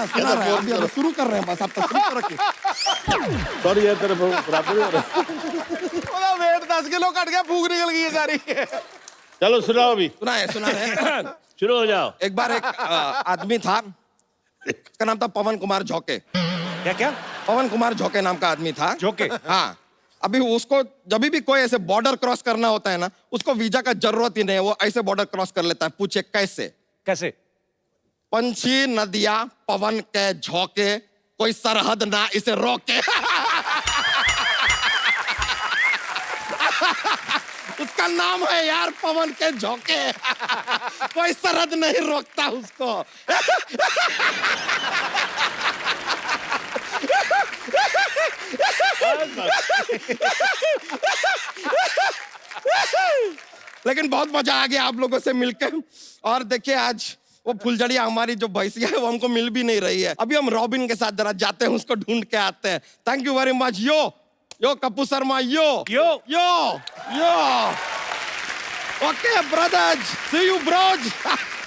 सुना रहे हैं, अभी शुरू कर रहे हैं, बस आप तस्वीर रखिए। सॉरी यार, तेरे बराबर हो रहा है। ਉਹਦਾ weight 10 किलो घट गया, फूक निकल गई है सारी। चलो सुनाओ अभी, सुना रहे हैं। शुरू हो जाओ। एक बार एक आदमी था, उसका नाम था पवन कुमार झोंके। क्या क्या? पवन कुमार झोंके नाम का आदमी था। झोंके? हाँ। अभी उसको जब भी कोई ऐसे बॉर्डर क्रॉस करना होता है ना, उसको वीजा का जरूरत ही नहीं है, वो ऐसे बॉर्डर क्रॉस कर लेता है। पूछे कैसे? कैसे? पंछी नदिया पवन के झोंके, कोई सरहद ना इसे रोके। उसका नाम है यार पवन के झोंके। कोई सरहद नहीं रोकता उसको। लेकिन बहुत मजा आ गया आप लोगों से मिलकर। और देखिए आज वो फुलझड़िया हमारी जो भैंसिया है वो हमको मिल भी नहीं रही है। अभी हम रॉबिन के साथ जरा जाते हैं, उसको ढूंढ के आते हैं। Thank you very much. Yo Kappu Sharma, yo yo yo yo. Okay brothers, see you bros.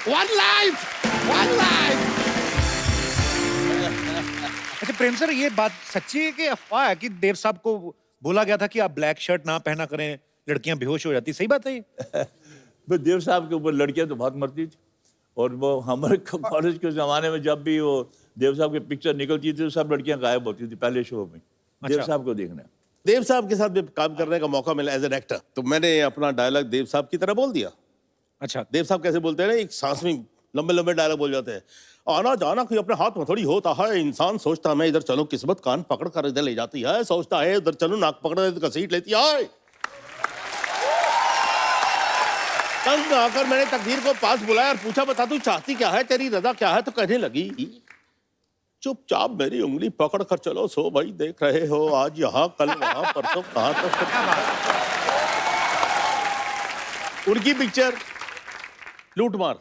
One life, one life. अच्छा प्रेम सर, ये बात सच्ची है कि अफवाह है कि देव साहब को बोला गया था कि आप ब्लैक शर्ट ना पहना करें, लड़कियां बेहोश हो जाती? सही बात है ये? बस देव साहब के ऊपर लड़कियां तो बहुत मरती थी, और वो हमारे कॉलेज के ज़माने में जब भी वो देव साहब की पिक्चर निकलती थी तो सब लड़कियां गायब होती थी पहले शो में। देव साहब को देखने, देव साहब के साथ भी काम करने का मौका मिला एज एन एक्टर, तो मैंने अपना डायलॉग देव साहब की तरह बोल दिया। अच्छा, देव साहब कैसे बोलते हैं ना, एक सांस में लंबे लंबे डायलॉग बोल जाते हैं। आना जाना कोई अपने हाथ में थोड़ी होता है, इंसान सोचता मैं इधर चलूं, किस्मत कान पकड़ कर इधर ले जाती है, सोचता है उधर चलूं, नाक पकड़ कर घसीट लेती है। तंग आकर मैंने तकदीर को पास बुलाया और पूछा, बता तू चाहती क्या है, तेरी रजा क्या है? तो कहने लगी, चुपचाप मेरी उंगली पकड़ कर चलो, सो भाई देख रहे हो आज यहाँ कल वहां परसों कहां तक। उनकी पिक्चर लूटमार,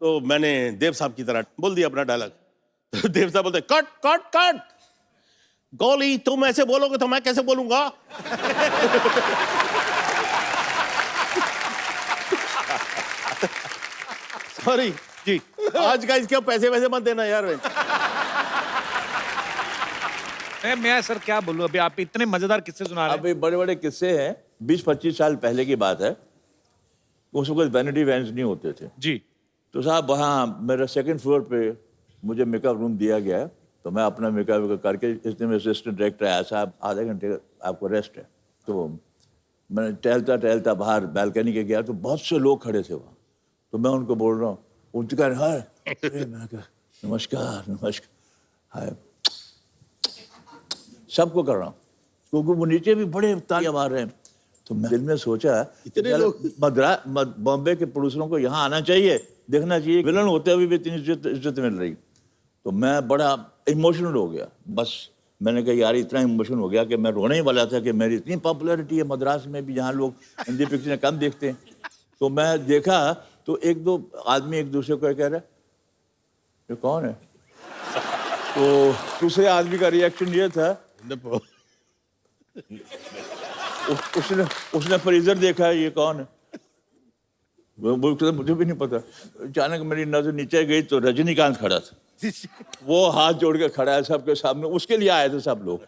तो मैंने देव साहब की तरह बोल दिया अपना डायलॉग। तो देव साहब बोलते कट कट कट, गोली तुम ऐसे बोलोगे तो मैं कैसे बोलूंगा? सॉरी जी। आज का इसके पैसे वैसे मत देना यार। मैं सर क्या बोलूं, अभी आप इतने मजेदार किस्से सुना रहे हैं। अभी बड़े बड़े किस्से हैं, 20-25 साल पहले की बात है। उस वक्त वैनिटी वैन्स नहीं होते थे जी। तो साहब वहाँ मेरा सेकंड फ्लोर पे मुझे मेकअप रूम दिया गया है, तो मैं अपना मेकअप करके, इसने मेरे असिस्टेंट डायरेक्टर आया, साहब आधे घंटे आपको रेस्ट है। तो मैंने टहलता टहलता बाहर बैल्कनी के गया तो बहुत से लोग खड़े थे वहाँ, तो मैं उनको बोल रहा हूँ, उनके कह रहे हैं मैं कहा नमस्कार नमस्कार, हाय सबको कर रहा हूँ, क्योंकि वो नीचे भी बड़े तालियां मार रहे हैं। तो मैं दिल में सोचा इतने लोग बॉम्बे के प्रोड्यूसरों को यहाँ आना चाहिए, देखना चाहिए, विलन होते हुए भी इतनी इज्जत मिल रही। तो मैं बड़ा इमोशनल हो गया। बस मैंने कहा यार इतना इमोशनल हो गया कि मैं रोने ही वाला था कि मेरी इतनी पॉपुलैरिटी है मद्रास में भी, जहाँ लोग हिंदी पिक्चरें कम देखते हैं। तो मैं देखा तो एक दो आदमी एक दूसरे को कह रहे ये कौन है? तो दूसरे आदमी का रिएक्शन ये था, उसने फ्रीजर देखा, ये कौन है? मुझे भी नहीं पता। अचानक मेरी नजर नीचे गई तो रजनीकांत खड़ा था, वो हाथ जोड़ के खड़ा है सबके सामने, उसके लिए आए थे सब लोग।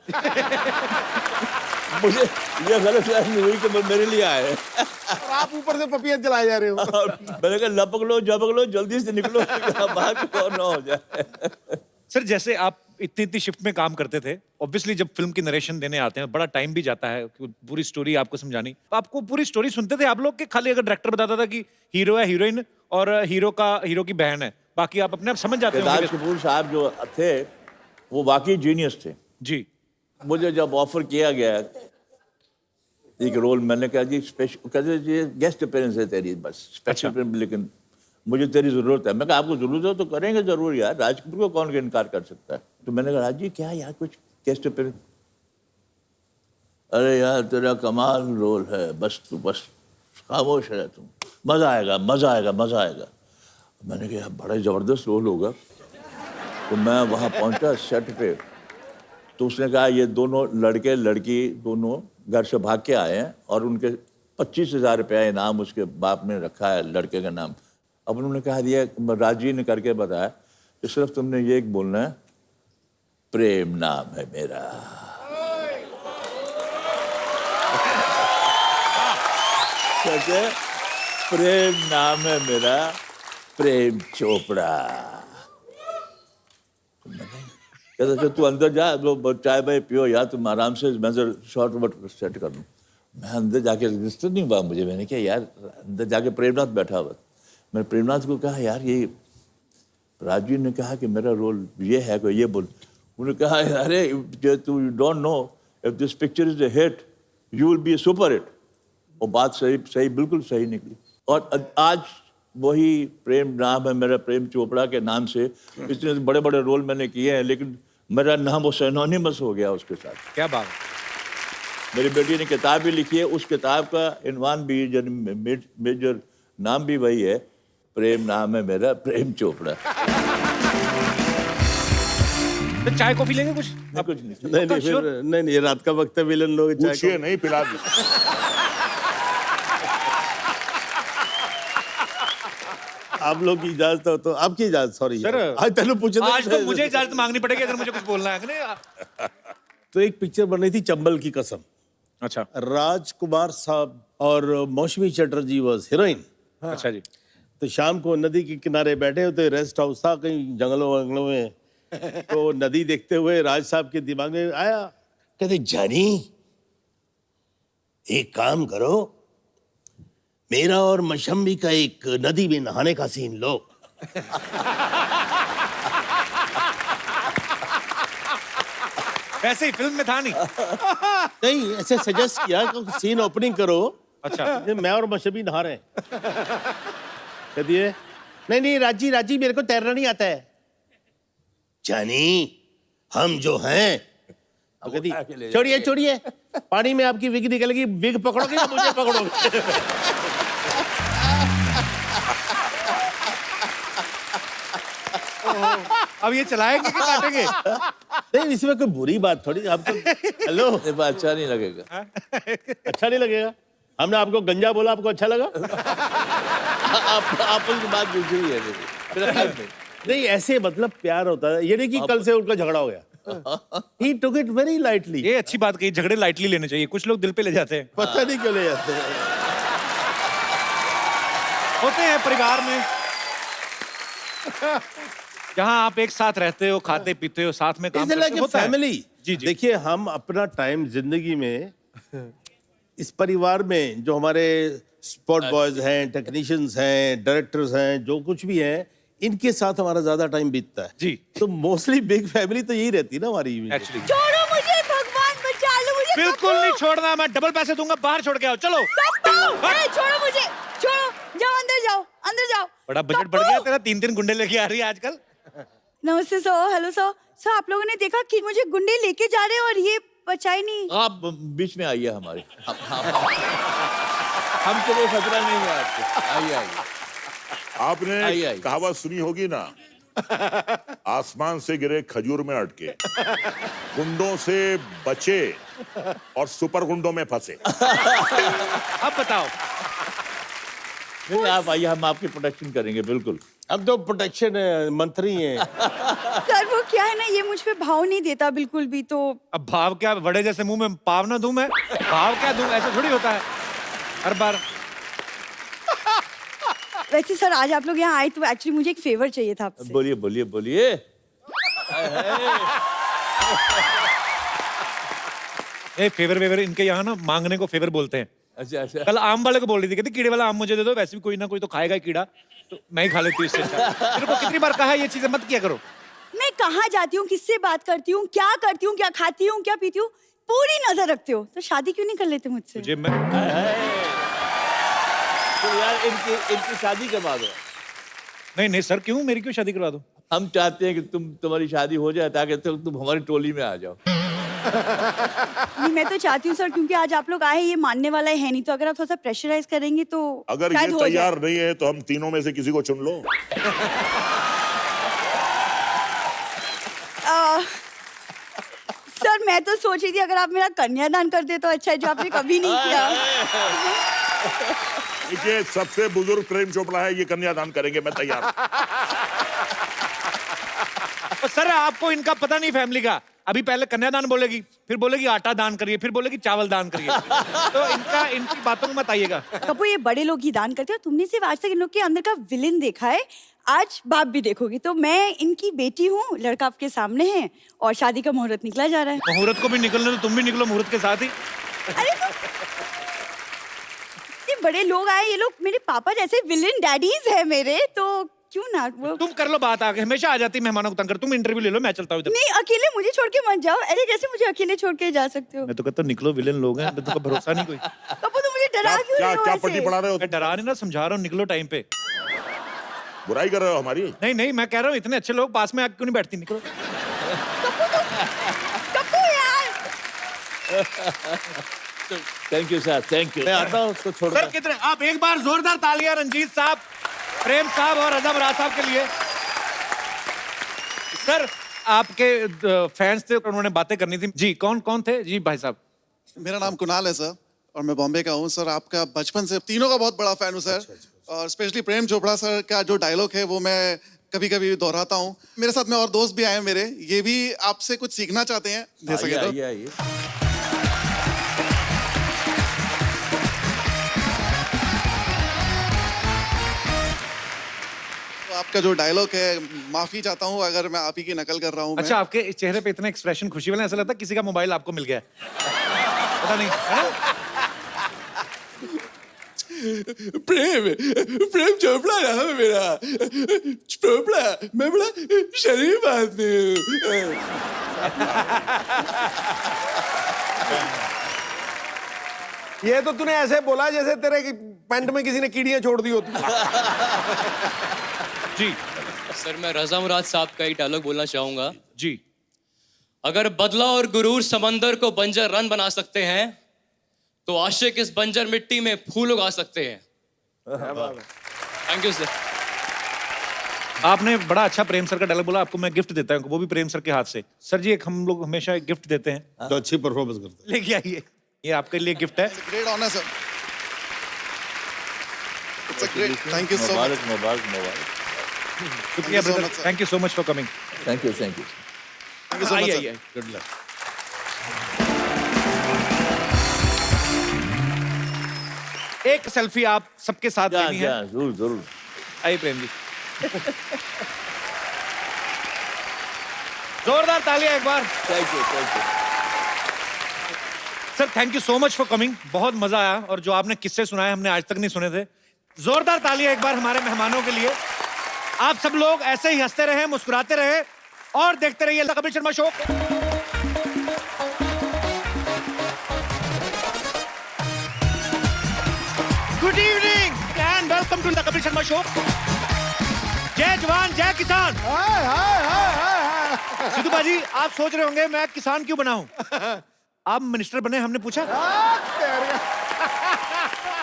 मुझे ये गलत फहमी हुई कि मेरे लिए आए हैं। और आप ऊपर से पपियां जलाए जा रहे हो। मैंने कहा लपक लो झपक लो, जल्दी से निकलो, बाहर कौन ना हो जाए। सर जैसे आप इतनी शिफ्ट में काम करते थे, ऑब्वियसली जब फिल्म की नरेशन देने आते हैं बड़ा टाइम भी जाता है पूरी स्टोरी आपको समझानी। आपको पूरी स्टोरी सुनते थे आप लोग के खाली अगर डायरेक्टर बताता था कि हीरो है, हीरोइन और हीरो की बहन है, बाकी आप अपने आप समझ जाते हो? राज कपूर साहब जो थे वो वाकई जीनियस थे जी। मुझे जब ऑफर किया गया एक रोल, मैंने कहा जी स्पेशल, कहते जी गेस्ट अपीयरेंस है तेरी, बस स्पेशल फिल्म, लेकिन मुझे तेरी जरूरत है। मैं कहा आपको जरूरत है तो करेंगे जरूर यार, राज कपूर को कौन इनकार कर सकता है। तो मैंने कहा राज जी क्या यार कुछ गेस्ट अपीयरेंस? अरे यार तेरा कमाल रोल है, बस तू बस खामोश है, तुम मजा आएगा मजा आएगा मजा आएगा। मैंने कहा बड़ा जबरदस्त रोल होगा। तो मैं वहाँ पहुँचा सेट पे, तो उसने कहा ये दोनों लड़के लड़की दोनों घर से भाग के आए हैं और उनके 25,000 रुपया इनाम उसके बाप ने रखा है लड़के का नाम। अब उन्होंने कहा दिया, राजी ने करके बताया कि सिर्फ तुमने ये एक बोलना है, प्रेम नाम है मेरा। कहते हैं, प्रेम नाम है मेरा, प्रेम चोपड़ा। कहते थे, तू अंदर जा, तो चाय भाई पियो यार, तुम आराम से, मैं शॉर्ट वट सेट कर लूँ। मैं अंदर जाके रजिस्टर नहीं हुआ मुझे, मैंने कहा यार, अंदर जाके प्रेमनाथ बैठा हुआ। मैंने प्रेमनाथ को कहा यार, ये राजवीर ने कहा कि मेरा रोल ये है, कोई ये बोल। उन्होंने कहा अरे तू don't know, if this picture is a hit you will be A super hit. और बात सही बिल्कुल सही निकली। और आज वही प्रेम नाम है मेरा, प्रेम चोपड़ा के नाम से इतने बड़े बड़े रोल मैंने किए हैं, लेकिन मेरा नाम वो सिनोनिमस हो गया उसके साथ। क्या बात। मेरी बेटी ने किताब भी लिखी है, उस किताब का इनवान भी, मेजर नाम भी वही है, प्रेम नाम है मेरा, प्रेम चोपड़ा। तो चाय कॉफी लेंगे कुछ? कुछ नहीं। नहीं फिर नहीं, रात का वक्त है, विलन लोग चाय पूछिए नहीं, पिला दी। आप लोग की इजाजत हो तो आपकी इजाजत। सॉरी सर, आज तेन पूछे आज तो मुझे इजाजत मांगनी पड़ेगी अगर मुझे कुछ बोलना है कि नहीं। तो एक पिक्चर बन रही थी, चंबल की कसम। अच्छा राजकुमार साहब और मौसमी चटर्जी वाज हीरोइन। अच्छा जी। तो शाम को नदी के किनारे बैठे होते, रेस्ट हाउस था कहीं जंगलों वंगलों में। तो नदी देखते हुए राज साहब के दिमाग में आया, कहते जानी एक काम करो, मेरा और मशम्मी का एक नदी में नहाने का सीन लो। ऐसे ही फिल्म में था नहीं। नहीं, ऐसे सजेस्ट किया कि सीन ओपनिंग करो। अच्छा। ये मैं और मशम्मी नहा रहे हैं। कह दिए नहीं राजी मेरे को तैरना नहीं आता है। जानी हम जो हैं, छोड़िए पानी में आपकी विग निकलेगी, विग पकड़ोगे या मुझे पकड़ोगे? अब ये चलाएंगे कि काटेंगे? नहीं, इसमें कोई बुरी बात थोड़ी। आपको हेलो, ये बात अच्छा नहीं लगेगा। अच्छा नहीं लगेगा? हमने आपको गंजा बोला, आपको अच्छा लगा? आप उनकी बात दूसरी है मेरी। नहीं, ऐसे मतलब प्यार होता है, ये नहीं कि कल से उनका झगड़ा हो गया। He took it very lightly. ये अच्छी बात कही, झगड़े लाइटली लेने चाहिए, कुछ लोग दिल पे ले जाते हैं। पता नहीं क्यों ले जाते हैं। होते हैं परिवार में, जहाँ आप एक साथ रहते हो, खाते पीते हो, साथ में काम करते हो, होता है। फैमिली। जी जी। देखिए, हम अपना टाइम जिंदगी में इस परिवार में जो हमारे स्पॉट बॉयज हैं, टेक्नीशियंस हैं, डायरेक्टर्स हैं, जो कुछ भी हैं, इनके साथ हमारा ज्यादा टाइम बीतता है। जी। तो मोस्टली बिग फैमिली तो यही रहती है ना हमारी। एक्चुअली छोड़ो मुझे, भगवान बचा लो मुझे। बिल्कुल नहीं छोड़ना, मैं डबल पैसे दूंगा, बाहर छोड़ के आओ, चलो। नहीं, छोड़ो मुझे, छोड़ो, जाओ अंदर जाओ। बड़ा बजट बढ़ गया तेरा, 3 गुंडे लेके आ रही है आजकल। नमस्ते सर, हेलो सर, आप लोगों ने देखा कि मुझे गुंडे लेके जा रहे हैं और ये बचा ही नहीं। आप बीच में आइए हमारे, हम तो वो खतरा नहीं है आपको। आइए। आपने कहावत सुनी होगी ना, आसमान से गिरे खजूर में अटके, गुंडों से बचे और सुपर गुंडों में फंसे। अब बताओ। नहीं, आप आइए, हम आपकी प्रोटेक्शन करेंगे बिल्कुल। अब तो प्रोटेक्शन मंत्री हैं। सर वो क्या है ना, ये मुझ पे भाव नहीं देता बिल्कुल भी। तो अब भाव क्या, बड़े जैसे मुंह में पाव ना दूं मैं? भाव क्या दूं, ऐसा थोड़ी होता है हर बार। वैसे सर, आज आप लोग यहाँ आए तो एक्चुअली मुझे एक फेवर चाहिए था आपसे। बोलिए। ए फेवर इनके यहाँ ना मांगने को फेवर बोलते हैं। अच्छा। कल आम वाले को बोल रही थी, कहती कीड़े वाला आम मुझे दे दो, वैसे भी कोई ना कोई तो खाएगा ही कीड़ा, तो मैं ही खा लेती हूँ इससे अच्छा। मेरे को कितनी बार कहा है ये चीजें मत किया करो। मैं कहाँ जाती हूँ, किससे बात करती हूँ, क्या करती हूँ, क्या खाती हूँ, क्या पीती हूँ, पूरी नजर रखते हो। तो शादी क्यों नहीं कर लेते मुझसे? तुझे मैं तो यार इनकी शादी करवा दो। नहीं सर, क्यों, मेरी क्यों शादी करवा दो? हम चाहते हैं कि तुम्हारी शादी हो जाए ताकि तुम हमारी टोली में आ जाओ। नहीं, मैं तो चाहती हूँ सर, क्योंकि आज आप लोग आए, ये मानने वाला है नहीं, तो अगर आप थोड़ा सा प्रेशराइज करेंगे तो अगर शायद ये हो जाए। तैयार नहीं है तो हम तीनों में से किसी को चुन लो। सर मैं तो सोच रही थी अगर आप मेरा कन्यादान कर दे तो अच्छा है, जो आपने कभी नहीं किया। देखिए, सबसे बुजुर्ग प्रेम चोपड़ा है, ये कन्यादान करेंगे, मैं तैयार हूं। और सर आपको इनका पता नहीं फैमिली का। अभी पहले कन्यादान बोलेगी, फिर बोलेगी आटा दान करिए, फिर बोलेगी चावल दान करिए। तो इनकी बातों में मत आइएगा। कपूर, ये बड़े लोग ही दान करते हो। तुमने सिर्फ आज तक इन लोग के अंदर का विलेन देखा है, आज बाप भी देखोगी। तो मैं इनकी बेटी हूँ, लड़का आपके सामने है और शादी का मुहूर्त निकला जा रहा है। मुहूर्त को भी निकलने तो तुम भी निकलो मुहूर्त के साथ ही। अरे तो ये बड़े लोग आए, ये लोग मेरे पापा जैसे विलेन डैडीज है मेरे, तो क्यों ना वो। तुम कर लो बात आगे, हमेशा आ जाती मेहमानों को तंग कर। तुम इंटरव्यू ले लो, मैं चलता हूँ इधर। नहीं, अकेले मुझे छोड़ के मत जाओ। अरे कैसे मुझे अकेले छोड़ के जा सकते हो? मैं तो कहता हूँ निकलो, विलेन लोग हैं, मैं तो भरोसा नहीं कोई। कपूर, तुम मुझे डरा क्यों रहे हो क्या ऐसे? पट्टी पढ़ा रहे हो? मैं डरा नहीं ना, समझा रहा हूँ, निकलो टाइम पे। बुराई कर रहे हो हमारी? नहीं नहीं, मैं कह रहा हूँ इतने अच्छे लोग पास में आके क्यों नहीं बैठती, निकलो। कपूर यार, thank you sir, thank you. मैं आता हूँ उसको छोड़ सर कितने, आप एक बार जोरदार तालियां रंजीत साहब, प्रेम साहब और रजा बराज साहब के लिए। सर आपके फैंस थे, उन्होंने बातें करनी थी। जी कौन कौन थे? जी भाई साहब। मेरा नाम कुणाल है सर और मैं बॉम्बे का हूँ सर। आपका बचपन से तीनों का बहुत बड़ा फैन हूँ सर। और स्पेशली प्रेम चोपड़ा सर का जो डायलॉग है वो मैं कभी कभी दोहराता हूँ। मेरे साथ में और दोस्त भी आए हैं मेरे, ये भी आपसे कुछ सीखना चाहते हैं, दे सके तो। आइए। तो आपका जो डायलॉग है, माफी चाहता हूँ अगर मैं आप ही की नकल कर रहा हूँ। अच्छा, आपके चेहरे पे इतने एक्सप्रेशन खुशी वाले, ऐसा लगता है किसी का मोबाइल आपको मिल गया है। पता नहीं है? प्रेम चोपड़ा नाम है मेरा। चोपड़ा, मैं बड़ा शरीफ आदमी हूँ। ये तो तूने ऐसे बोला जैसे तेरे पैंट में किसी ने कीड़ियां छोड़ दी होती। जी सर, मैं रजा मुराद साहब का एक डायलॉग बोलना चाहूंगा। जी। अगर बदला और गुरूर समंदर को बंजर रन बना सकते हैं, तो आशिक इस बंजर मिट्टी में फूल उगा सकते हैं। Thank you sir. आपने बड़ा अच्छा प्रेम सर का डायलॉग बोला, आपको मैं गिफ्ट देता हूँ, वो भी प्रेम सर के हाथ से। सर जी, एक हम लोग हमेशा एक गिफ्ट देते हैं, तो अच्छी परफॉर्मेंस करते लेके आइए, ये आपके लिए गिफ्ट है। Great honour sir. It's a great, thank you so much. मुबारक मुबारक मुबारक। शुक्रिया Thank you so brother, much, sir. Thank you so much for coming. Thank you thank you. Thank you so much आइए sir. आइए। Good luck. एक selfie आप सबके साथ लेनी है। जरूर जरूर। आइए प्रेम जी। जोरदार तालियां एक बार। Thank you thank you. Sir thank you so much for coming, बहुत मजा आया, और जो आपने किस्से सुनाए हमने आज तक नहीं सुने थे। जोरदार तालियां एक बार हमारे मेहमानों के लिए। आप सब लोग ऐसे ही हंसते रहे, मुस्कुराते रहे और देखते रहिए the Kapil Sharma show. Good evening and welcome to the Kapil Sharma show. जय जवान जय किसान। सिद्धू बाजी, आप सोच रहे होंगे मैं किसान क्यों बना हूं? आप मिनिस्टर बने, हमने पूछा।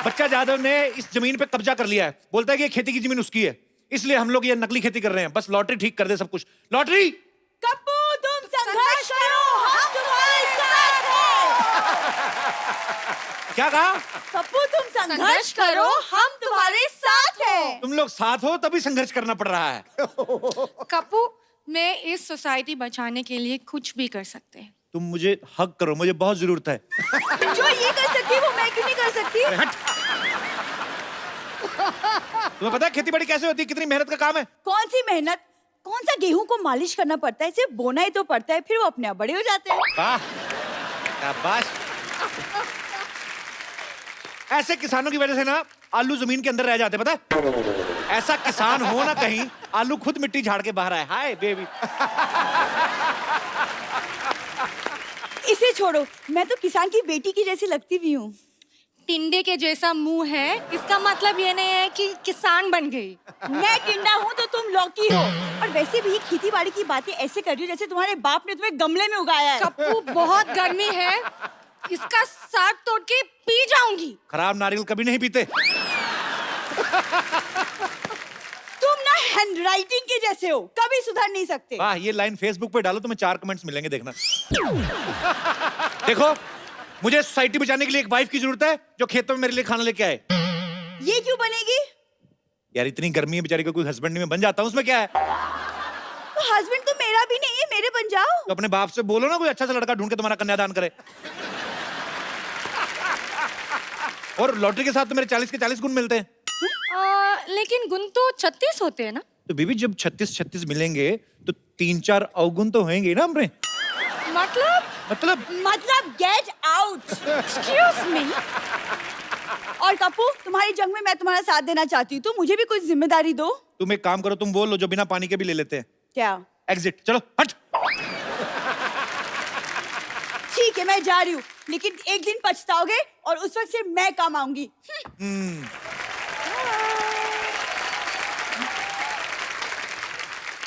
बच्चा जाधव ने इस जमीन पे कब्जा कर लिया है, बोलता है कि ये खेती की जमीन उसकी है, इसलिए हम लोग ये नकली खेती कर रहे हैं, बस लॉटरी ठीक कर दे सब कुछ। लॉटरी। कप्पू तुम संघर्ष करो, हम तुम्हारे साथ हैं। क्या कहा? कप्पू तुम संघर्ष करो, हम तुम्हारे साथ हैं। तुम लोग साथ हो तभी संघर्ष करना पड़ रहा है। कप्पू, मैं इस सोसाइटी बचाने के लिए कुछ भी कर सकते हैं। तुम मुझे हक करो, मुझे बहुत जरूरत है। जो ये कर सकती है वो मैं क्यों नहीं कर सकती? तुम्हें पता है खेती बाड़ी कैसे होती है, कितनी मेहनत का काम है? कौन सी मेहनत? कौन सा गेहूं को मालिश करना पड़ता है, सिर्फ बोना ही तो पड़ता है, फिर वो अपने आप बड़े हो जाते हैं। वाह, शाबाश। ऐसे किसानों की वजह से ना आलू जमीन के अंदर रह जाते, पता है? ऐसा किसान हो ना कहीं, आलू खुद मिट्टी झाड़ के बाहर आए। Hi baby. इसे छोड़ो, मैं तो किसान की बेटी की जैसी लगती भी हूँ। टिंडे के जैसा मुंह है, इसका मतलब ये नहीं है कि किसान बन गई। मैं टिंडा हूँ तो तुम लौकी हो। और वैसे भी खेती बाड़ी की बातें ऐसे कर रही हो जैसे तुम्हारे बाप ने तुम्हें गमले में उगाया है। कप्पू, बहुत गर्मी है, इसका साग तोड़ के पी जाऊंगी। खराब नारियल कभी नहीं पीते। तुम ना हैंडराइटिंग के जैसे हो, कभी सुधर नहीं सकते। वाह, ये लाइन फेसबुक पे डालो, तुम्हें 4 कमेंट्स मिलेंगे, देखना। देखो, मुझे सोसाइटी बचाने के लिए एक वाइफ की जरूरत है जो खेतों में मेरे लिए खाना लेके आए। ये क्यों बनेगी? यार इतनी गर्मी है, बेचारी को कोई हस्बैंड नहीं, मैं बन जाता हूँ, उसमें क्या है? तो हस्बैंड तो मेरा भी नहीं है, मेरे बन जाओ। तो अपने बाप से बोलो ना कोई अच्छा सा लड़का ढूंढ के तुम्हारा कन्यादान करे। और लॉटरी के साथ तो मेरे 40 के 40 गुण मिलते हैं। लेकिन गुण तो 36 होते हैं ना। तो बीबी जब 36 मिलेंगे तो 3-4 अवगुण तो होंगे ना हमने। मतलब गेट आउट। Excuse me. और कपू, तुम्हारी जंग में मैं तुम्हारा साथ देना चाहती हूँ, तो मुझे भी कुछ जिम्मेदारी दो। तुम एक काम करो, तुम बोल लो जो बिना पानी के भी ले लेते हैं। क्या? एग्जिट। चलो हट। ठीक है, मैं जा रही हूँ, लेकिन एक दिन पछताओगे और उस वक्त सिर्फ मैं काम आऊंगी।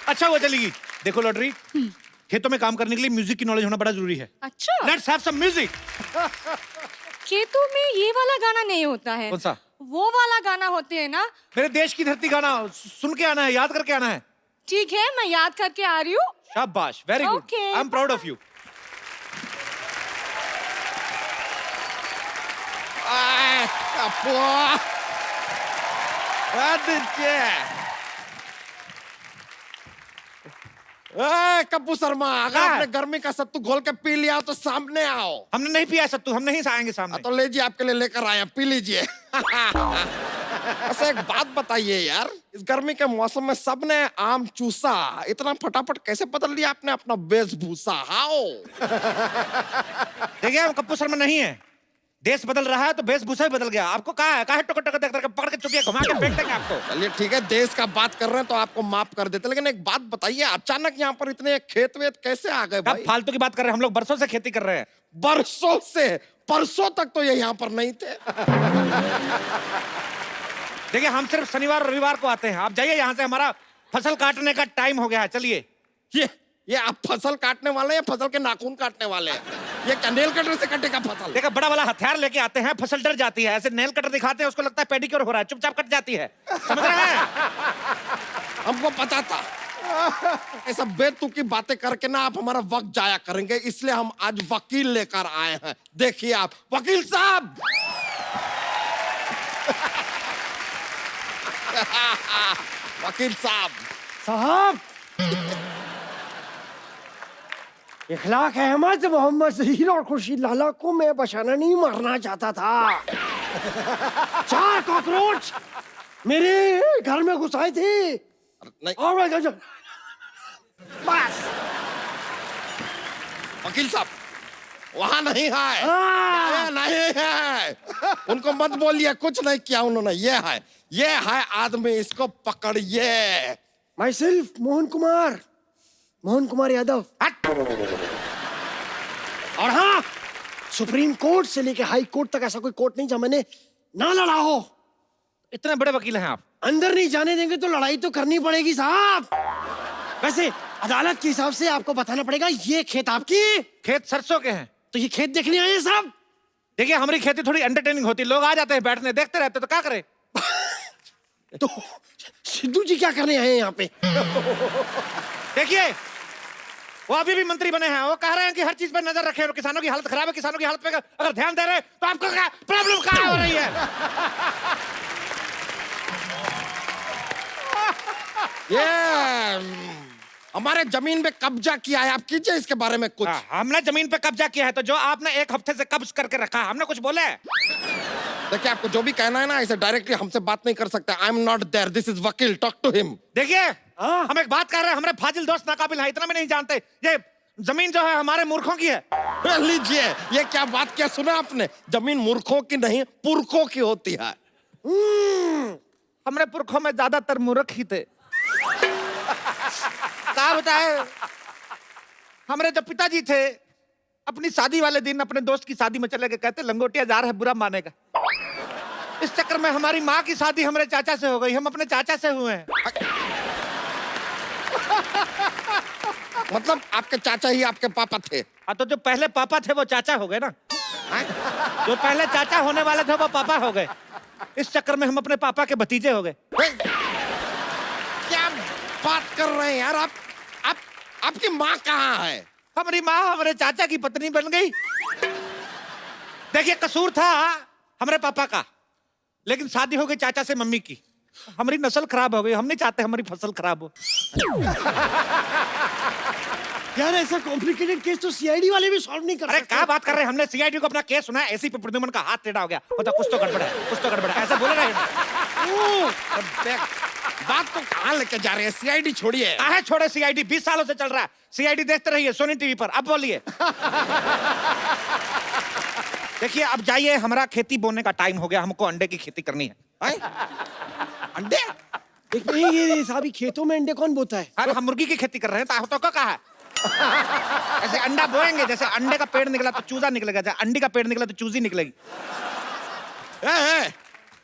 अच्छा वो चलेगी। देखो लॉटरी, खेतों में काम करने के लिए म्यूजिक की नॉलेज होना बड़ा जरूरी है। अच्छा। Let's have some music. खेतों में ये वाला गाना नहीं होता है। कौन सा? वो वाला गाना होते है ना। मेरे देश की धरती गाना सुन के आना है, याद करके आना है। ठीक है, मैं याद करके आ रही हूँ। शाबाश, very good, Okay. I am proud of you. Kapoor Sharma, अगर हाँ। आपने गर्मी का सत्तू घोल के पी लिया हो तो सामने आओ। हमने नहीं पिया सत्तू, हम नहीं आएंगे सामने। तो लीजिए, आपके लिए लेकर आए हैं, पी लीजिए। ऐसे एक बात बताइए यार, इस गर्मी के मौसम में सबने आम चूसा, इतना फटाफट कैसे बदल लिया आपने अपना वेशभूषा? हाओ? देखिए हम कप्पू शर्मा नहीं है, देश बदल रहा है तो वेशभूषा भी बदल गया। आपको कहा है, टोकर टोकर देख करके पकड़ के चुकिया घुमा के फेंक देंगे आपको। चलिए ठीक है, देश का बात कर रहे हैं तो आपको माफ कर देते, लेकिन एक बात बताइए, अचानक यहाँ पर इतने खेत वेत कैसे आ गए अब भाई? फालतू की बात कर रहे हैं, हम लोग बरसों से खेती कर रहे हैं। बरसों से? परसों तक तो ये यहाँ पर नहीं थे। देखिए हम सिर्फ शनिवार और रविवार को आते हैं। आप जाइए यहाँ से, हमारा फसल काटने का टाइम हो गया है। चलिए। ये आप फसल काटने वाले हैं, फसल के नाखून काटने वाले हैं? ये क्या नेल कटर से कटेगा फसल? देखा, बड़ा वाला हथियार लेके आते हैं, फसल डर जाती है। ऐसे नेल कटर दिखाते हैं, उसको लगता है पेडिक्योर हो रहा है, चुपचाप कट जाती है। समझ रहे हैं? हमको पता था ऐसा बेतुकी बातें करके ना आप हमारा वक्त जाया करेंगे, इसलिए हम आज वकील लेकर आए हैं। देखिए आप, वकील साहब। वकील साहब, इखलाक अहमद मोहम्मद जहीर और खुर्शीद लाला को मैं बशाना नहीं मारना चाहता था। 4 कॉकरोच मेरे घर में घुस आए थे। नहीं। और मैं बस। वकील साहब, वहां नहीं है, ये नहीं है। उनको मत बोलिए, कुछ नहीं किया उन्होंने। ये है आदमी, इसको पकड़िए। My self Mohan Kumar Yadav. और हाँ, सुप्रीम कोर्ट से लेके हाई कोर्ट तक ऐसा कोई कोर्ट नहीं जहाँ मैंने ना लड़ा हो। इतने बड़े वकील हैं आप। अंदर नहीं जाने देंगे तो लड़ाई तो करनी पड़ेगी साहब। वैसे अदालत के हिसाब से आपको बताना पड़ेगा, ये खेत आपकी? खेत सरसों के हैं। तो ये खेत देखने आए हैं साहब? देखिए हमारी खेती थोड़ी एंटरटेनिंग होती है, लोग आ जाते हैं बैठने, देखते रहते, तो क्या करें? तो सिद्धू जी क्या करने आए हैं यहाँ पे? देखिए वो अभी भी मंत्री बने हैं, वो कह रहे हैं कि हर चीज पर नजर रखें, किसानों की हालत खराब है, किसानों की हालत पे अगर ध्यान दे रहे हैं तो आपको क्या प्रॉब्लम क्या हो रही है? ये हमारे जमीन पे कब्जा किया है, आप कीजिए इसके बारे में कुछ। हमने जमीन पे कब्जा किया है, तो जो आपने 1 हफ्ते से कब्ज करके रखा है, हमने कुछ बोले? देखिए, आपको जो भी कहना है ना, इसे डायरेक्टली हमसे बात नहीं कर सकते। I am not there, this is वकील, टॉक टू हिम। देखिए हम एक बात कर रहे हैं, हमारे फाजिल दोस्त नाकाबिल हैं, इतना भी नहीं जानते। ये जमीन जो है हमारे मूर्खों की है। लीजिए, ये क्या बात क्या सुना आपने? जमीन मूर्खों की नहीं, पुरखों की होती है। हमारे पुरखों में ज्यादातर मूर्ख ही थे। क्या बताए, हमारे जो पिताजी थे अपनी शादी वाले दिन अपने दोस्त की शादी में चले गए, कहते लंगोटिया जा रहा है बुरा मानेगा। इस चक्कर में हमारी माँ की शादी हमारे चाचा से हो गई, हम अपने चाचा से हुए हैं। मतलब आपके चाचा ही आपके पापा थे? हाँ, तो जो पहले पापा थे वो चाचा हो गए ना। जो पहले चाचा होने वाले थे वो पापा हो गए। इस चक्कर में हम अपने पापा के भतीजे हो गए। क्या बात कर रहे हैं यार आप? आपकी माँ कहाँ है? हमारी माँ हमारे चाचा की पत्नी बन गई। देखिए कसूर था हमारे पापा का, लेकिन शादी हो गई चाचा से मम्मी की। हमारी नस्ल खराब हो गई, हम नहीं चाहते हमारी फसल खराब हो। यार ऐसा कॉम्प्लिकेटेड केस तो सीआईडी वाले भी सॉल्व नहीं कर अरे सकते। क्या बात कर रहे हैं, हमने सीआईडी को अपना केस सुना है, ऐसी पे प्रद्युमन का हाथ टेढ़ा हो गया, पता कुछ तो गड़बड़ है, कुछ तो गड़बड़ है, ऐसा बोले रहे। बात को कहाँ लेके जा रहे हैं? सीआईडी छोड़िए। काहे छोड़े सीआईडी, 20 सालों से चल रहा है सीआईडी, देखते रहिए सोनी टीवी पर। अब बोलिए। देखिए अब जाइए, हमारा खेती बोने का टाइम हो गया, हमको अंडे की खेती करनी है। अंडे? एक नहीं, ये साहब खेतों में अंडे कौन बोता है? अरे हम मुर्गी की खेती कर रहे हैं, तो क्या कहा है? ऐसे अंडा बोएंगे, जैसे अंडे का पेड़ निकला तो चूजा निकलेगा, जैसे अंडी का पेड़ निकला तो चूजी निकलेगी।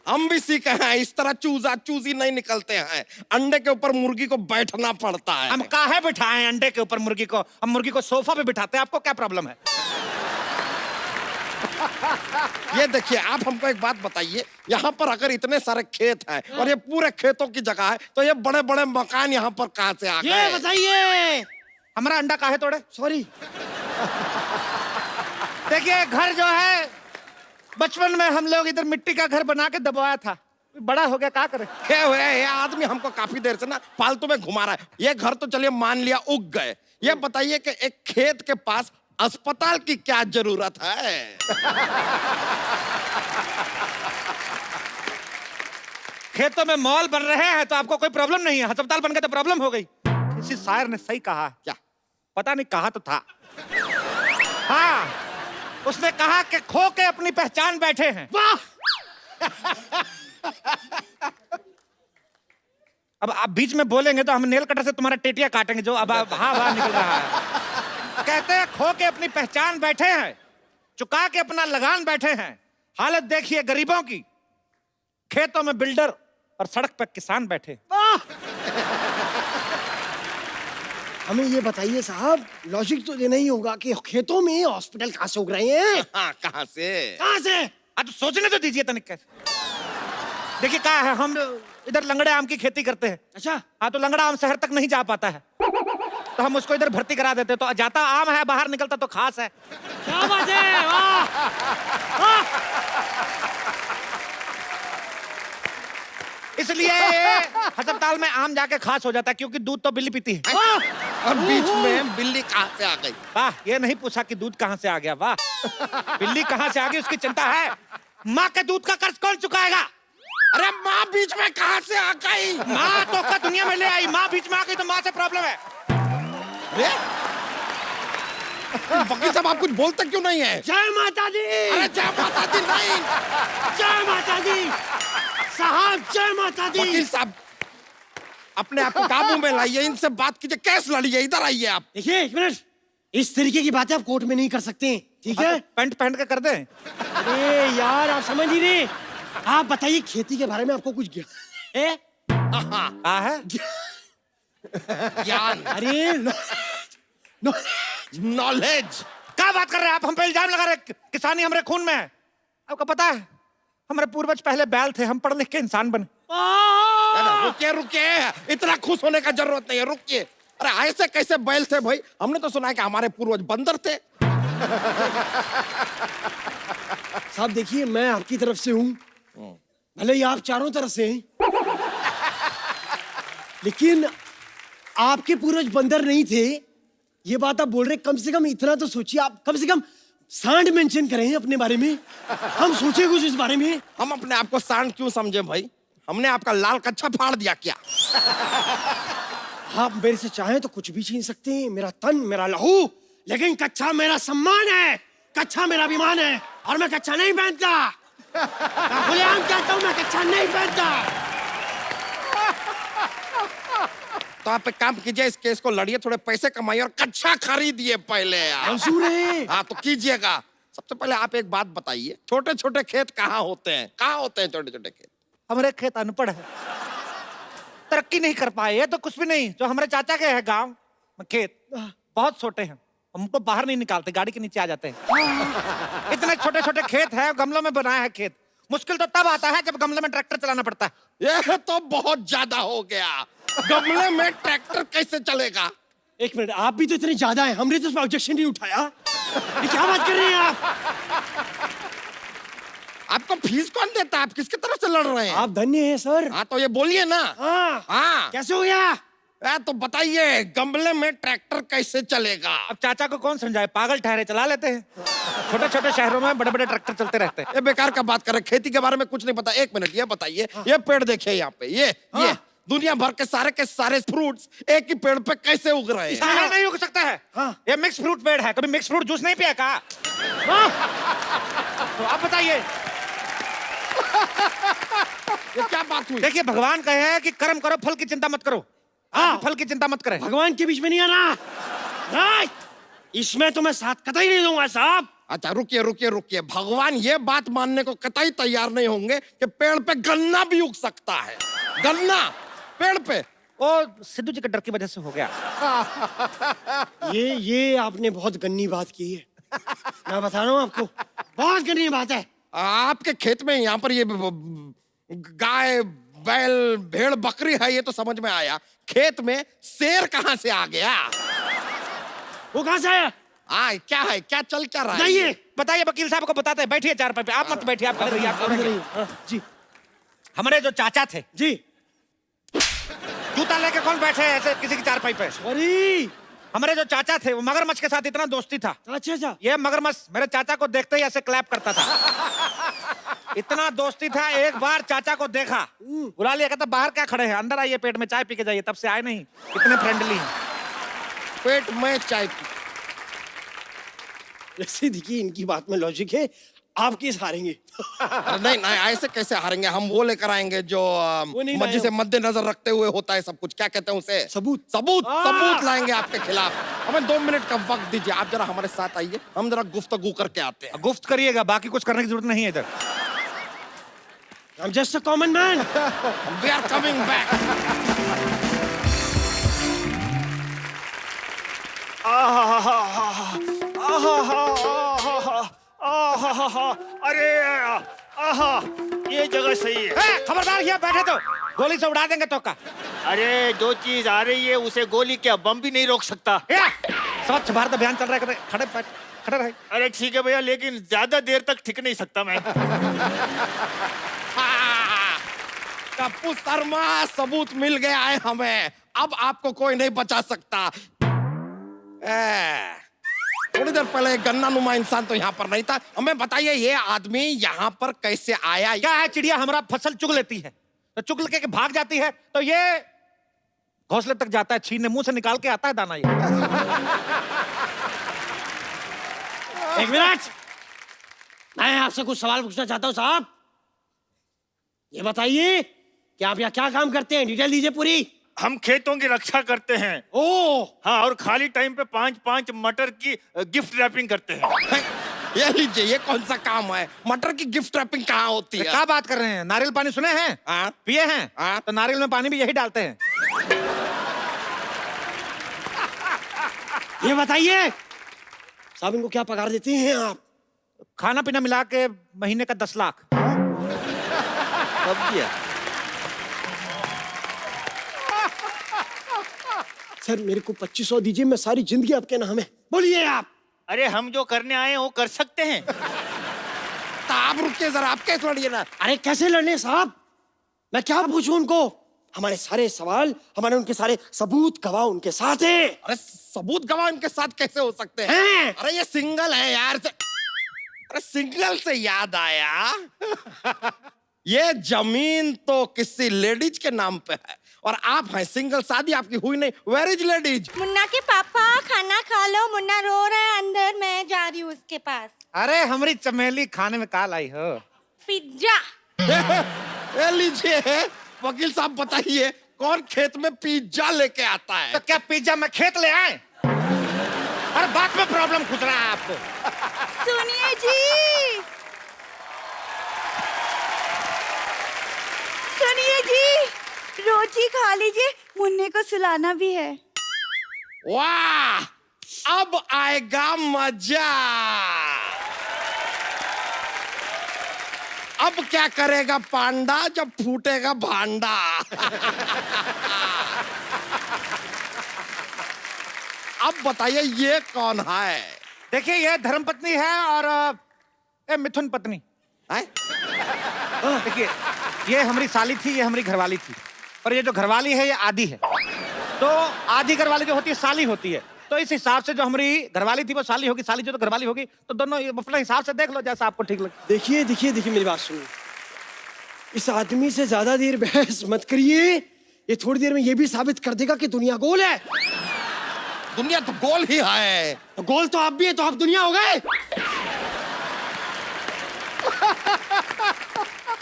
हम भी सीखे हैं, इस तरह चूजा चूजी नहीं निकलते हैं। अंडे के ऊपर मुर्गी को बैठना पड़ता है। हम काहे बिठाएं अंडे के ऊपर मुर्गी को? हम मुर्गी को सोफा पे बिठाते हैं, आपको क्या प्रॉब्लम है? ये देखिए, आप हमको एक बात बताइए, यहाँ पर अगर इतने सारे खेत हैं और ये पूरे खेतों की जगह है, तो ये बड़े बड़े मकान यहाँ पर कहाँ से आ गए? ये बताइए, हमारा अंडा काहे तोड़े? सॉरी। देखिए घर जो है, बचपन में हम लोग इधर मिट्टी का घर बना के दबाया था, बड़ा हो गया, क्या करे? ये आदमी हमको काफी देर से ना फालतू में घुमा रहा है। ये घर तो चलिए मान लिया उग गए, ये बताइए कि एक खेत के पास अस्पताल की क्या जरूरत है? खेतों में मॉल बन रहे हैं तो आपको कोई प्रॉब्लम नहीं है, अस्पताल बन गए तो प्रॉब्लम हो गई। किसी शायर ने सही कहा, क्या? पता नहीं, कहा तो था। हाँ, उसने कहा कि खो के अपनी पहचान बैठे हैं। वाह! अब आप बीच में बोलेंगे तो हम नेल कटर से तुम्हारा टेटिया काटेंगे, जो अब हाँ निकल रहा है। कहते हैं खो के अपनी पहचान बैठे हैं, चुका के अपना लगान बैठे हैं। हालत देखिए गरीबों की, खेतों में बिल्डर और सड़क पर किसान बैठे। हमें ये बताइए साहब, लॉजिक तो देना ही होगा कि खेतों में हॉस्पिटल कहाँ से उग रहे हैं? हाँ, कहाँ से? कहाँ से? तो सोचने तो दीजिए तनिक। देखिए क्या है, हम इधर लंगड़े आम की खेती करते हैं। अच्छा। हाँ, तो लंगड़ा आम शहर तक नहीं जा पाता है, तो हम उसको इधर भर्ती करा देते, तो जाता आम है, बाहर निकलता तो खास है। क्या बात है, वाह! वाह! इसलिए अस्पताल में आम जाके खास हो जाता है, क्योंकि दूध तो बिल्ली पीती है। और बीच में बिल्ली कहाँ से आ गई? वाह, ये नहीं पूछा कि दूध कहाँ से आ गया, वाह। बिल्ली कहाँ से आ गई उसकी चिंता है, माँ के दूध का कर्ज कौन चुकाएगा? अरे माँ बीच में कहाँ से आ गई? माँ तो का दुनिया में ले आई, माँ बीच में आ गई तो माँ से प्रॉब्लम है। वकील साहब, आप कुछ बोलते क्यों नहीं है? जय माता दी! अरे जय माता दी नहीं। जय माता दी! साहब जय माता दी! वकील साहब, अपने आप को काबू में लाइए, इनसे बात कीजिए, केस लड़िए, इधर आइए आप। देखिए एक मिनट, इस तरीके की बातें आप कोर्ट में नहीं कर सकते, ठीक है? पैंट पहन के कर दे। अरे यार आप समझ नहीं रहे। आप बताइए खेती के बारे में आपको कुछ ज्ञान है? क्या है? ज्ञान? अरे नॉलेज? क्या बात कर रहे हैं आप? हम पे इल्जाम लगा रहे हैं, किसानी हमारे खून में है। आपको पता है हमारे पूर्वज पहले बैल थे, हम पढ़ लिख के इंसान बने। रुकिए रुकिए, इतना खुश होने का जरूरत नहीं है, रुकिए। अरे ऐसे कैसे बैल थे भाई? हमने तो सुना है कि हमारे पूर्वज बंदर थे। साहब देखिए, मैं आपकी तरफ से हूँ, भले ही आप चारों तरफ से हैं, लेकिन आपके पूर्वज बंदर नहीं थे, ये बात आप बोल रहे। कम से कम इतना तो सोचिए, आप कम से कम सांड मेंशन करें अपने बारे में, हम सोचे कुछ इस बारे में। हम अपने आप को सांड क्यों समझे भाई? हमने आपका लाल कच्छा फाड़ दिया क्या? आप मेरे से चाहें तो कुछ भी छीन सकते हैं, मेरा तन, मेरा लहू, लेकिन कच्छा मेरा सम्मान है, कच्छा मेरा अभिमान है, और मैं कच्छा नहीं पहनता। मैं खुलेआम कहता हूं, मैं कच्छा नहीं पहनता। तो आप एक काम कीजिए, इस केस को लड़िए, थोड़े पैसे कमाइए और कच्छा खरीदिए पहले आप। मंजूर है। हाँ तो कीजिएगा। सबसे पहले आप एक बात बताइए, छोटे छोटे खेत कहाँ होते हैं? कहाँ होते हैं छोटे छोटे खेत? हमारे खेत अनपढ़ है, तरक्की नहीं कर पाए, ये तो कुछ भी नहीं। जो हमारे चाचा के है गांव में खेत, बहुत छोटे हैं, हमको बाहर नहीं निकालते, गाड़ी के नीचे आ जाते हैं। इतने छोटे छोटे खेत है, गमलों में बनाया है खेत। मुश्किल तो तब आता है जब गमले में ट्रैक्टर चलाना पड़ता है। ये तो बहुत ज्यादा हो गया, गमले में ट्रैक्टर कैसे चलेगा? एक मिनट, आप भी तो इतने ज्यादा हैं, हमने तो इस पर ऑब्जेक्शन नहीं उठाया। ये क्या बात कर रहे हैं आप? आपको फीस कौन देता है? आप किसकी तरफ से लड़ रहे हैं? आप धन्य हैं सर। हाँ तो ये बोलिए ना। हाँ हाँ कैसे हो गया? तो बताइए, गमले में ट्रैक्टर कैसे चलेगा? अब चाचा को कौन समझाए, पागल ठहरे, चला लेते हैं। छोटे छोटे शहरों में बड़े बड़े ट्रैक्टर चलते रहते हैं। ये बेकार का बात कर रहे, खेती के बारे में कुछ नहीं पता। एक मिनट, ये बताइए, ये पेड़ देखिए यहाँ पे, ये दुनिया भर के सारे फ्रूट्स एक ही पेड़ पे कैसे उग रहे हैं? सारा नहीं उग सकता है। ये मिक्स फ्रूट पेड़ है, कभी मिक्स फ्रूट जूस नहीं पिया का? तो आप बताइए, ये क्या बात हुई? देखिए भगवान कहे हैं कि कर्म करो, फल की चिंता मत करो। आप फल की चिंता मत करें। भगवान के बीच में नहीं आना। नहीं, इसमें तो मैं साथ कतई नहीं दूंगा साहब। अच्छा रुकिए, भगवान ये बात मानने को कतई तैयार नहीं होंगे कि पेड़ पे गन्ना भी उग सकता है। गन्ना पेड़ पे? वो सिद्धू जी के डर की वजह से हो गया। ये आपने बहुत गन्नी बात की है। मैं बता रहा हूँ आपको, बहुत गन्नी बात है। आपके खेत में यहाँ पर ये गाय बैल भेड़ बकरी है, ये तो समझ में आया। खेत में शेर कहाँ से आ गया? वो कहाँ से आया? क्या है, क्या चल क्या रहा है? बताइए। बताइए, वकील साहब को बताते हैं। बैठिए चारपाई पे, आप मत बैठिए, आप खड़े रहिए, आप खड़े रहिए। जी हमारे जो चाचा थे जी। जूता लेके कौन बैठे हैं ऐसे किसी की चारपाई पे? सॉरी। हमारे जो चाचा थे वो मगरमच्छ के साथ इतना दोस्ती था। अच्छा। ये मगरमच्छ मेरे चाचा को देखते ही ऐसे क्लैप करता था। इतना दोस्ती था, एक बार चाचा को देखा, बुला लिया, कहता बाहर क्या खड़े हैं, अंदर आइए, पेट में चाय पी के जाइए। तब से आए नहीं, इतने फ्रेंडली हैं। पेट में चाय पी? वैसे देखिए, इनकी बात में लॉजिक है, आप किस हारेंगे? नहीं, ऐसे कैसे हारेंगे? हम वो लेकर आएंगे जो मस्जिद से मद्देनजर रखते हुए होता है सब कुछ। क्या कहते हैं उसे? सबूत लाएंगे आपके खिलाफ। हमें 2 मिनट का वक्त दीजिए, आप जरा हमारे साथ आइए, हम जरा गुफ्तगू करके आते हैं। गुफ्त करिएगा, बाकी कुछ करने की जरूरत नहीं है इधर। I'm just a common man. We are coming back. अरे ये जगह सही है। खबरदार, यहाँ बैठे तो गोली से उड़ा देंगे तो का। अरे जो चीज आ रही है उसे गोली क्या बम भी नहीं रोक सकता। स्वच्छ भारत अभियान चल रहा है, खड़े रहे। अरे ठीक है भैया, लेकिन ज्यादा देर तक टिक नहीं सकता मैं। टप्पू शर्मा, सबूत मिल गया है हमें, अब आपको कोई नहीं बचा सकता। थोड़ी देर पहले गन्ना नुमा इंसान तो यहाँ पर नहीं था। हमें बताइए, ये आदमी यहाँ पर कैसे आया? क्या है, चिड़िया हमारा फसल चुग लेती है तो चुग के भाग जाती है, तो ये घोंसले तक जाता है, छीनने मुंह से निकाल के आता है दाना। ये एक मिनट, मैं आपसे कुछ सवाल पूछना चाहता हूँ साहब। ये बताइए कि आप यहाँ क्या काम करते हैं, डिटेल दीजिए पूरी। हम खेतों की रक्षा करते हैं। ओह हाँ, और खाली टाइम पे 5-5 मटर की गिफ्ट रैपिंग करते हैं। ये लीजिए, ये कौन सा काम है? मटर की गिफ्ट रैपिंग कहाँ होती है? क्या बात कर रहे हैं? नारियल पानी सुने हैं? पिए हैं? तो नारियल में पानी भी यही डालते हैं। ये बताइए साहब, इनको क्या पगार देते हैं आप? खाना पीना मिला के महीने का 10 लाख। सब किया। सर मेरे को 2500 दीजिए, मैं सारी जिंदगी आपके नाम है। बोलिए आप। अरे हम जो करने आए हैं वो कर सकते हैं। तो आप रुकिए जरा, आप कैसे लड़िए ना। अरे कैसे लड़ने साहब, मैं क्या पूछूं उनको? हमारे सारे सवाल, हमारे उनके सारे सबूत गवाह उनके साथ है। अरे सबूत गवाह उनके साथ कैसे हो सकते हैं? अरे ये सिंगल है यार। अरे सिंगल से याद आया, ये जमीन तो किसी लेडीज के नाम पे है और आप हैं सिंगल, शादी आपकी हुई नहीं। Where is ladies? मुन्ना के पापा खाना खा लो, मुन्ना रो रहा है अंदर, मैं जा रही हूँ उसके पास। अरे हमारी चमेली खाने में काल आई हो। पिज्जा। ये लीजिए वकील साहब, बताइए कौन खेत में पिज्जा लेके आता है? तो क्या पिज्जा में खेत ले आए? हर बात में प्रॉब्लम खुद रहा है आपको। सुनिए जी, सुनिए जी, रोटी खा लीजिए, मुन्ने को सुलाना भी है। वाह, अब आएगा मजा। अब क्या करेगा पांडा जब फूटेगा भांडा। अब बताइए ये कौन है? देखिए, ये धर्मपत्नी है और ये मिथुन पत्नी। हैं? देखिए, ये हमारी साली थी, ये हमारी घरवाली थी, पर ये जो घरवाली है ये आधी है। तो आधी घरवाली जो होती है साली होती है, तो इस हिसाब से जो हमारी घरवाली थी वो साली होगी, साली जो तो घरवाली होगी, तो दोनों अपने हिसाब से देख लो जैसा आपको ठीक लगे। देखिए देखिए देखिए, मेरी बात सुनिए, इस आदमी से ज्यादा देर बहस मत करिए, ये थोड़ी देर में ये भी साबित कर देगा कि दुनिया गोल है। दुनिया तो गोल ही है। तो गोल तो आप भी है, तो आप दुनिया हो गए।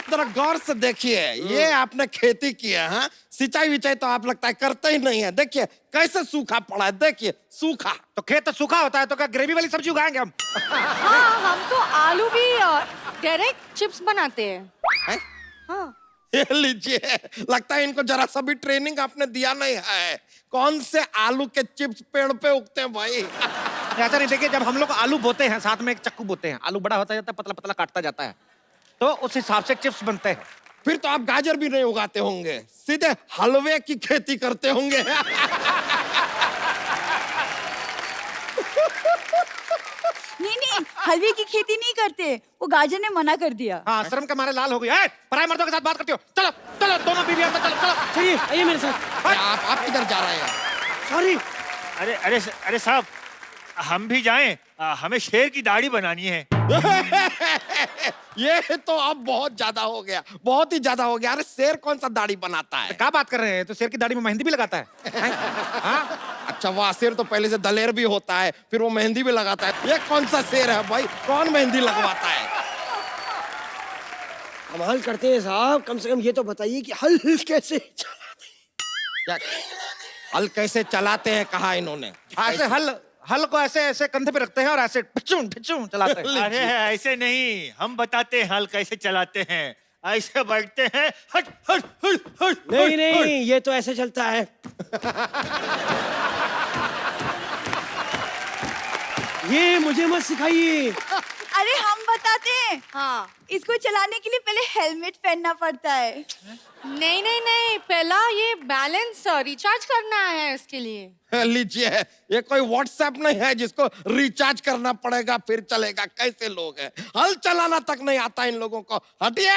जरा गौर से देखिए, ये आपने खेती की है, हाँ? सिंचाई विचाई तो आप लगता है करते ही नहीं है। देखिए कैसे सूखा पड़ा है, देखिए सूखा। तो खेत तो सूखा होता है, तो क्या ग्रेवी वाली सब्जी उगाएंगे हम? हाँ, हम तो आलू भी डायरेक्ट चिप्स बनाते हैं। हैं? हाँ। ये लीजिए, लगता है इनको जरा सा भी ट्रेनिंग आपने दिया नहीं है। कौन से आलू के चिप्स पेड़ पे उगते हैं भाई? ऐसा नहीं, देखिए जब हम लोग आलू बोते हैं, साथ में एक चक्कू बोते हैं, आलू बड़ा होता जाता है, पतला पतला काटता जाता है, तो उस हिसाब से चिप्स बनते हैं। फिर तो आप गाजर भी नहीं उगाते होंगे, सीधे हलवे की खेती करते होंगे। नहीं, हलवे की खेती नहीं करते, वो गाजर ने मना कर दिया। हाँ, शर्म के मारे लाल हो गई। पराये मर्दों के साथ बात करती हो? चलो चलो, दोनों बीवियां चलो चलो। चलिए आइए मेरे साथ। आप किधर जा रहे हैं? सॉरी। अरे अरे अरे साहब, हम भी जाएं? हमें शेर की दाढ़ी बनानी है। ये तो अब बहुत ज्यादा हो गया, बहुत ही ज्यादा हो गया। अरे शेर कौन सा दाढ़ी बनाता है? क्या बात कर रहे हैं? तो शेर की दाढ़ी में मेहंदी भी लगाता है। हाँ? अच्छा वाह, शेर तो पहले से दलेर भी होता है, फिर वो मेहंदी भी लगाता है। ये कौन सा शेर है भाई? कौन मेहंदी लगवाता है? कमाल करते हैं साहब, कम से कम ये तो बताइए कि हल कैसे क्या हल कैसे चलाते हैं कहा इन्होंने? ऐसे हल को ऐसे ऐसे कंधे पे रखते हैं और ऐसे ढिचूं ढिचूं चलाते हैं। अरे ऐसे नहीं, हम बताते हैं हल कैसे चलाते हैं। ऐसे बैठते हैं, हट हट हट हट। नहीं नहीं, ये तो ऐसे चलता है। ये मुझे मत सिखाइए। अरे हम बताते हैं। हाँ। इसको चलाने के लिए पहले हेलमेट पहनना पड़ता है। नहीं नहीं नहीं, पहला ये बैलेंस रिचार्ज करना है इसके लिए। लीजिए, ये कोई व्हाट्सएप नहीं है जिसको रिचार्ज करना पड़ेगा फिर चलेगा। कैसे लोग हैं, हल चलाना तक नहीं आता इन लोगों को। हटिए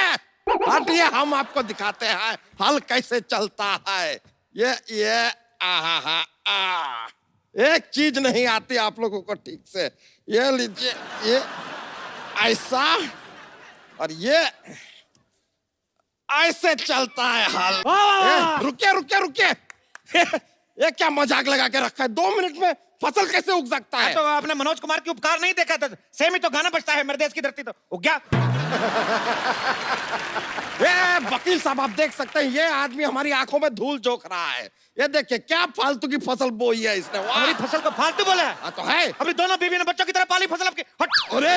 हटिए, हम आपको दिखाते हैं हल कैसे चलता है। ये आ एक चीज नहीं आती आप लोगों को ठीक से। ये लीजिए, ये ऐसा और ये ऐसे चलता है हल। रुकिए रुकिए रुकिए, ये क्या मजाक लगा के रखा है? 2 मिनट में फसल कैसे उग सकता है? तो आपने मनोज कुमार के उपकार नहीं देखा था? सेम ही तो गाना बजता है, मेरे देश की धरती तो उग गया। ये वकील साहब, आप देख सकते हैं ये आदमी हमारी आंखों में धूल झोंक रहा है। ये देखिए क्या फालतू की फसल बोई है इसने। हमारी फसल को फालतू बोला है? हाँ तो है। अभी दोनों बीवी ने बच्चों की तरह पाली फसल आपकी। हट। अरे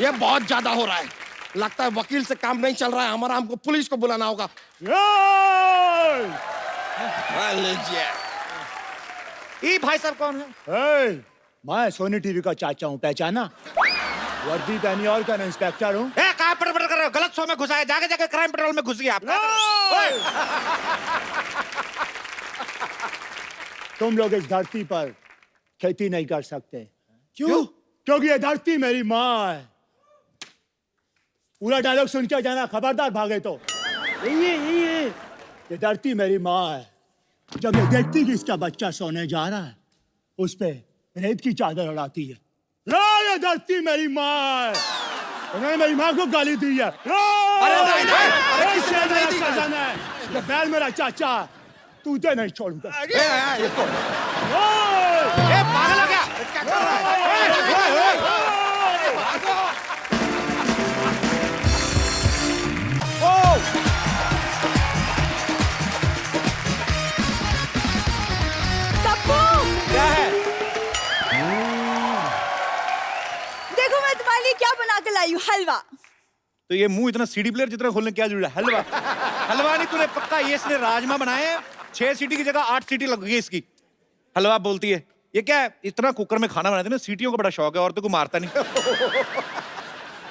ये बहुत ज्यादा हो रहा है, लगता है वकील से काम नहीं चल रहा है हमारा, हमको पुलिस को बुलाना होगा। लीजिए। ये भाई साहब कौन है? मैं सोनी टीवी का चाचा हूँ, पहचाना? वर्दी पहनी और क्या, इंस्पेक्टर हूँ। कहाँ पड़ कर रहे हो? गलत शो में घुसा है, जाके जाके क्राइम पेट्रोल में घुस गया आप। तुम लोग इस धरती पर खेती नहीं कर सकते। क्यों? क्योंकि ये धरती मेरी माँ है। पूरा डायलॉग सुन के जाना, खबरदार भागे तो। यही है। ये धरती मेरी माँ है। जब ये देखती कि इसका बच्चा सोने जा रहा है, उस पे रेत की चादर उड़ाती है। ये धरती मेरी माँ है। उन्होंने मेरी माँ को गाली दी है। अरे नहीं, अरे किसी ने नहीं दी। ये बैल मेरा चाचा, तुझे नहीं छोड़ूंगा। पागल हो गया? क्या कर रहा है? क्या है? देखो मैं तुम्हारे लिए क्या बना के लाई हूँ, हलवा। तो ये मुंह इतना सीडी प्लेयर जितना खोलने क्या जरूरत है? हलवा हलवा नहीं, तूने पक्का ये इसने राजमा बनाए हैं। 6 सीटी की जगह 8 सीटी लग गई इसकी। हलवा बोलती है, ये क्या है? इतना कुकर में खाना बनाते ना, सीटियों का बड़ा शौक है, औरतों को मारता नहीं।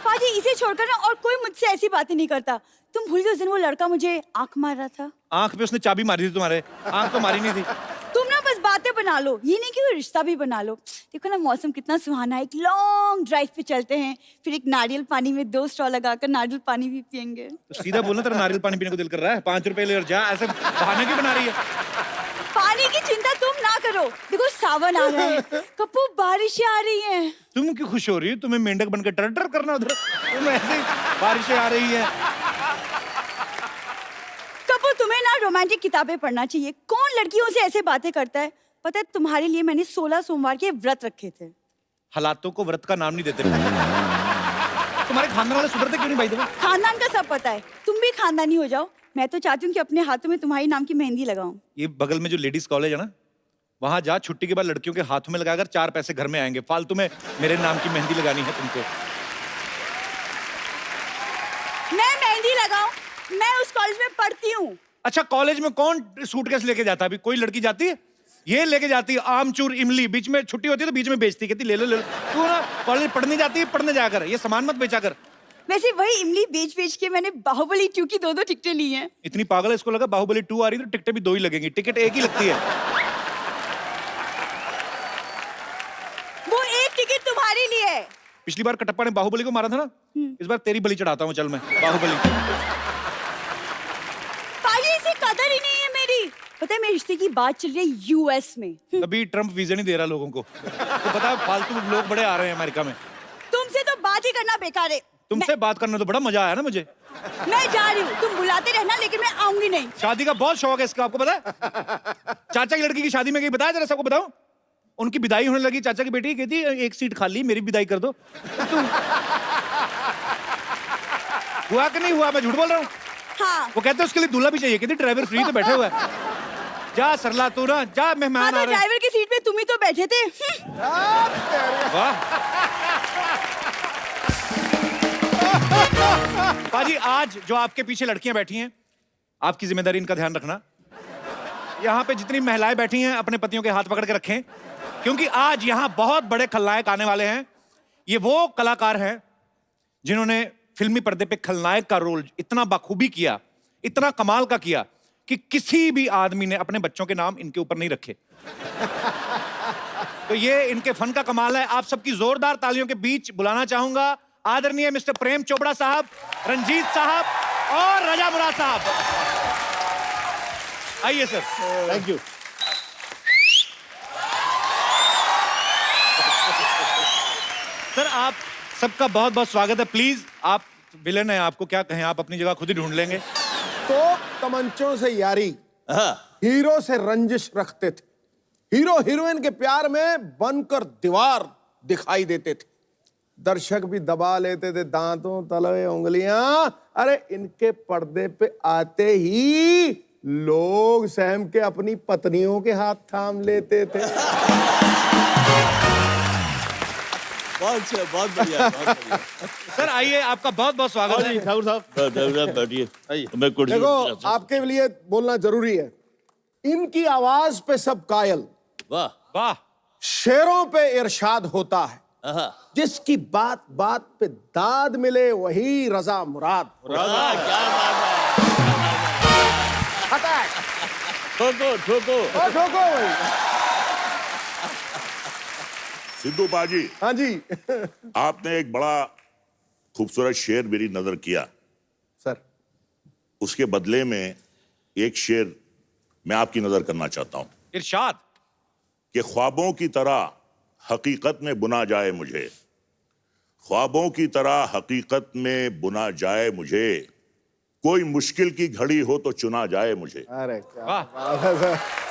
पाजी इसे छोड़कर ना और कोई मुझसे ऐसी बातें नहीं करता। तुम भूल गए उस दिन वो लड़का मुझे आंख मार रहा था। आंख पे उसने चाबी मारी थी तुम्हारे, आंख तो मारी नहीं थी। तुम ना बस बातें बना लो, ये नहीं कि कोई रिश्ता भी बना लो। देखो ना मौसम कितना सुहाना है, एक लॉन्ग ड्राइव पे चलते हैं, फिर एक नारियल पानी में 2 स्ट्रॉ लगाकर नारियल पानी भी पियेंगे। तो सीधा बोलना, तेरा नारियल पानी पीने को दिल कर रहा है, 5 रुपए ले और जा, ऐसे बहाने क्यों बना रही है? पानी की चिंता तुम ना करो, देखो सावन आ रहा है, कप्पू बारिशें आ रही हैं। तुम क्यों खुश हो रही हो? तुम्हें मेंढक बनकर टर टर करना उधर, तुम ऐसे बारिशें आ रही है। कप्पू तुम्हें ना रोमांटिक किताबें पढ़ना चाहिए। कौन लड़कियों से ऐसे बातें करता है? पता है तुम्हारे लिए मैंने 16 सोमवार के व्रत रखे थे। हालातों को व्रत का नाम नहीं देते। तुम्हारे खानदान वाले सुधरते क्यों नहीं भाई? तुम्हें खानदान का सब पता है, तुम भी खानदानी हो जाओ। मैं तो चाहती हूँ कि अपने हाथों में तुम्हारी नाम की मेहंदी लगाऊं। ये बगल में जो लेडीज कॉलेज है ना, वहां जा, छुट्टी के बाद लड़कियों के हाथों में लगाकर 4 पैसे घर में आएंगे। फालतू में मेरे नाम की मेहंदी लगानी है तुमको। मैं मेहंदी लगाऊं? मैं उस कॉलेज में पढ़ती हूँ। अच्छा, कॉलेज में कौन सूटकेस लेके जाता है? अभी कोई लड़की जाती है? ये लेके जाती है आमचूर इमली, बीच में छुट्टी होती है तो बीच में बेचती, कहती ले लो ले लो। तू ना कॉलेज पढ़ने जाती है, पढ़ने जाकर ये सामान मत बेचा कर। वैसे वही इमली बेच बेच के मैंने बाहुबली 2 की 2-2 टिकटें ली हैं। इतनी पागल है, इसको लगा बाहुबली 2 आ रही तो टिकटें भी 2 ही लगेंगी। टिकट एक ही लगती है। वो एक टिकट तुम्हारे लिए है। पिछली बार कटप्पा ने बाहुबली को मारा था ना, इस बार तेरी बलि चढ़ाता हूँ। चल मैं बाहुबली। पाजी इसे कदर ही नहीं है मेरी। पता है मेरे रिश्ते की बात चल रही है यूएस में। अभी ट्रम्प वीजा नहीं दे रहा लोगों को, तो पता है फालतू लोग बड़े आ रहे हैं अमेरिका में। तुमसे तो बात ही करना बेकार है। तुमसे बात करने तो बड़ा मजा आया ना मुझे। मैं जा रही हूँ, तुम बुलाते रहना, लेकिन मैं आऊंगी नहीं। शादी का बहुत शौक है इसका, आपको पता है? चाचा की लड़की की शादी में गई, बताया जरा सबको बताऊं? उनकी विदाई होने लगी, चाचा की बेटी कहती एक सीट खाली, मेरी विदाई कर दो। हुआ कि नहीं हुआ? मैं झूठ बोल रहा हूँ? हाँ। वो कहते हैं उसके लिए दूल्हा भी चाहिए, कहती ड्राइवर फ्री तो बैठे हुआ है। जा सरला तू ना, जा मेहमान आ रहे हैं। ड्राइवर की सीट पे तुम ही तो बैठे थे। वाह पाजी, आज जो आपके पीछे लड़कियां बैठी हैं, आपकी जिम्मेदारी इनका ध्यान रखना। यहाँ पे जितनी महिलाएं बैठी हैं अपने पतियों के हाथ पकड़ के रखें, क्योंकि आज यहाँ बहुत बड़े खलनायक आने वाले हैं। ये वो कलाकार हैं जिन्होंने फिल्मी पर्दे पे खलनायक का रोल इतना बखूबी किया, इतना कमाल का किया कि किसी भी आदमी ने अपने बच्चों के नाम इनके ऊपर नहीं रखे। तो ये इनके फन का कमाल है। आप सबकी जोरदार तालियों के बीच बुलाना चाहूंगा आदरणीय मिस्टर प्रेम चोपड़ा साहब, रंजीत साहब और रजा मुराद साहब। आइए सर। Thank you. सर आप सबका बहुत बहुत स्वागत है। प्लीज, आप विलेन हैं, आपको क्या कहें, आप अपनी जगह खुद ही ढूंढ लेंगे। तो तमंचों से यारी, हाँ। हीरो से रंजिश रखते थे, हीरो हीरोइन के प्यार में बनकर दीवार दिखाई देते थे, दर्शक भी दबा लेते थे दांतों तले उंगलियां। अरे इनके पर्दे पे आते ही लोग सहम के अपनी पत्नियों के हाथ थाम लेते थे। बहुत बढ़िया, बहुत बढ़िया। सर आइए, आपका बहुत बहुत स्वागत है। ठाकुर साहब बैठिए। मैं कुर्सी देखो आपके लिए बोलना जरूरी है। इनकी आवाज पे सब कायल, वाह वाह। शेरों पे इरशाद होता है, आहा। जिसकी बात बात पे दाद मिले वही रजा मुराद। वाह, क्या बात है। ठोको ठोको ठोको भाई। सिद्धू बाजी, हाँ जी। आपने एक बड़ा खूबसूरत शेर मेरी नजर किया सर, उसके बदले में एक शेर मैं आपकी नजर करना चाहता हूं इरशाद। कि ख्वाबों की तरह हकीकत में बुना जाए मुझे, ख्वाबों की तरह हकीकत में बुना जाए मुझे, कोई मुश्किल की घड़ी हो तो चुना जाए मुझे। अरे क्या वाह। बात है सर।